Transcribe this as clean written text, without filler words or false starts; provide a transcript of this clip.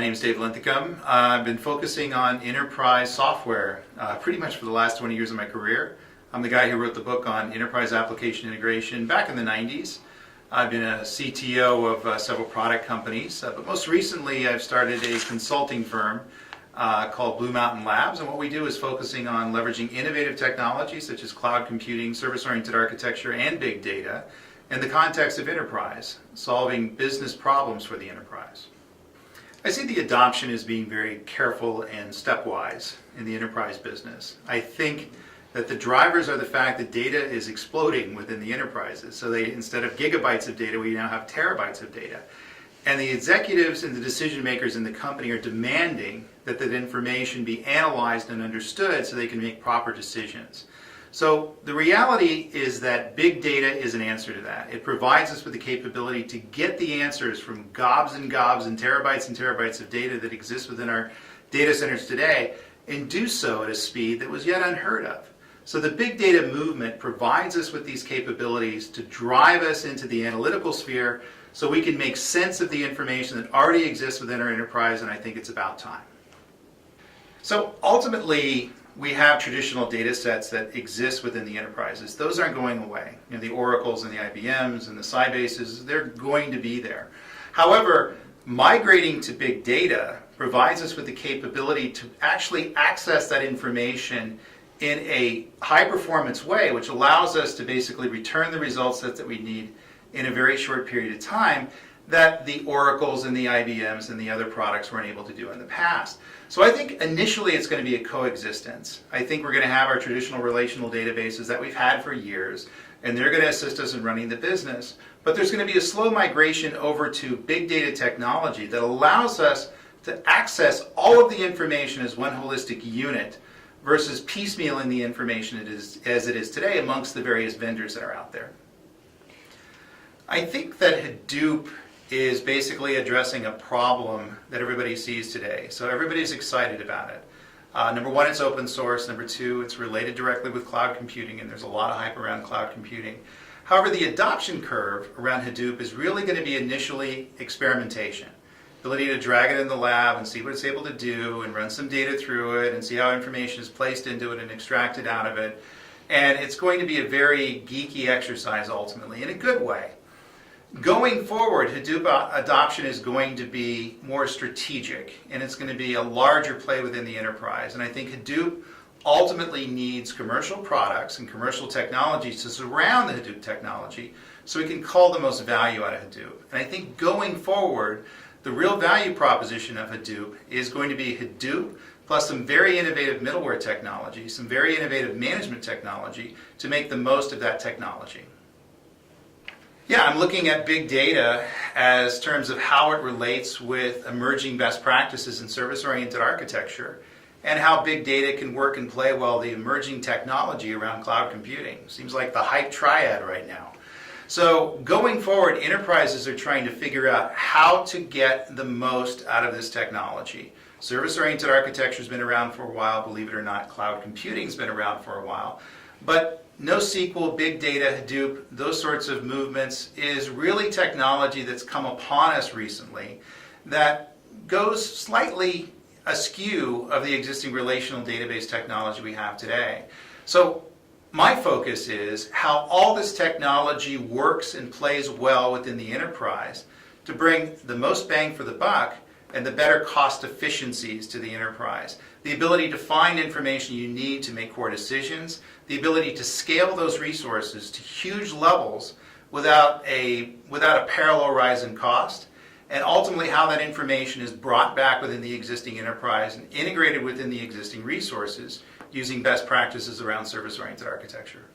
name is Dave Linthicum. I've been focusing on enterprise software pretty much for the last 20 years of my career. I'm the guy who wrote the book on enterprise application integration back in the 90s. I've been a CTO of several product companies, but most recently I've started a consulting firm called Blue Mountain Labs, and what we do is focusing on leveraging innovative technologies such as cloud computing, service-oriented architecture, and big data in the context of enterprise, solving business problems for the enterprise. I see the adoption as being very careful and stepwise in the enterprise business. I think that the drivers are the fact that data is exploding within the enterprises. So instead of gigabytes of data, we now have terabytes of data. And the executives and the decision makers in the company are demanding that that information be analyzed and understood so they can make proper decisions. So the reality is that big data is an answer to that. It provides us with the capability to get the answers from gobs and terabytes of data that exist within our data centers today, and do so at a speed that was yet unheard of. So the big data movement provides us with these capabilities to drive us into the analytical sphere so we can make sense of the information that already exists within our enterprise, and I think it's about time. So ultimately, we have traditional data sets that exist within the enterprises. Those aren't going away. You know, the Oracles and the IBMs and the Sybases, they're going to be there. However, migrating to big data provides us with the capability to actually access that information in a high-performance way, which allows us to basically return the results that we need in a very short period of time that the Oracles and the IBMs and the other products weren't able to do in the past. So I think initially it's going to be a coexistence. I think we're going to have our traditional relational databases that we've had for years, and they're going to assist us in running the business. But there's going to be a slow migration over to big data technology that allows us to access all of the information as one holistic unit versus piecemealing the information as it is today amongst the various vendors that are out there. I think that Hadoop is basically addressing a problem that everybody sees today. So everybody's excited about it. Number one, it's open source. Number two, it's related directly with cloud computing, and there's a lot of hype around cloud computing. However, the adoption curve around Hadoop is really going to be initially experimentation. Ability to drag it in the lab and see what it's able to do and run some data through it and see how information is placed into it and extracted out of it. And it's going to be a very geeky exercise ultimately, in a good way. Going forward, Hadoop adoption is going to be more strategic, and it's going to be a larger play within the enterprise. And I think Hadoop ultimately needs commercial products and commercial technologies to surround the Hadoop technology so we can call the most value out of Hadoop. And I think going forward, the real value proposition of Hadoop is going to be Hadoop plus some very innovative middleware technology, some very innovative management technology to make the most of that technology. Yeah, I'm looking at big data as terms of how it relates with emerging best practices in service-oriented architecture and how big data can work and play well the emerging technology around cloud computing. Seems like the hype triad right now. So going forward, enterprises are trying to figure out how to get the most out of this technology. Service-oriented architecture has been around for a while, believe it or not. Cloud computing has been around for a while. But NoSQL, big data, Hadoop, those sorts of movements is really technology that's come upon us recently that goes slightly askew of the existing relational database technology we have today. So my focus is how all this technology works and plays well within the enterprise to bring the most bang for the buck and the better cost efficiencies to the enterprise. The ability to find information you need to make core decisions, the ability to scale those resources to huge levels without a parallel rise in cost, and ultimately how that information is brought back within the existing enterprise and integrated within the existing resources using best practices around service-oriented architecture.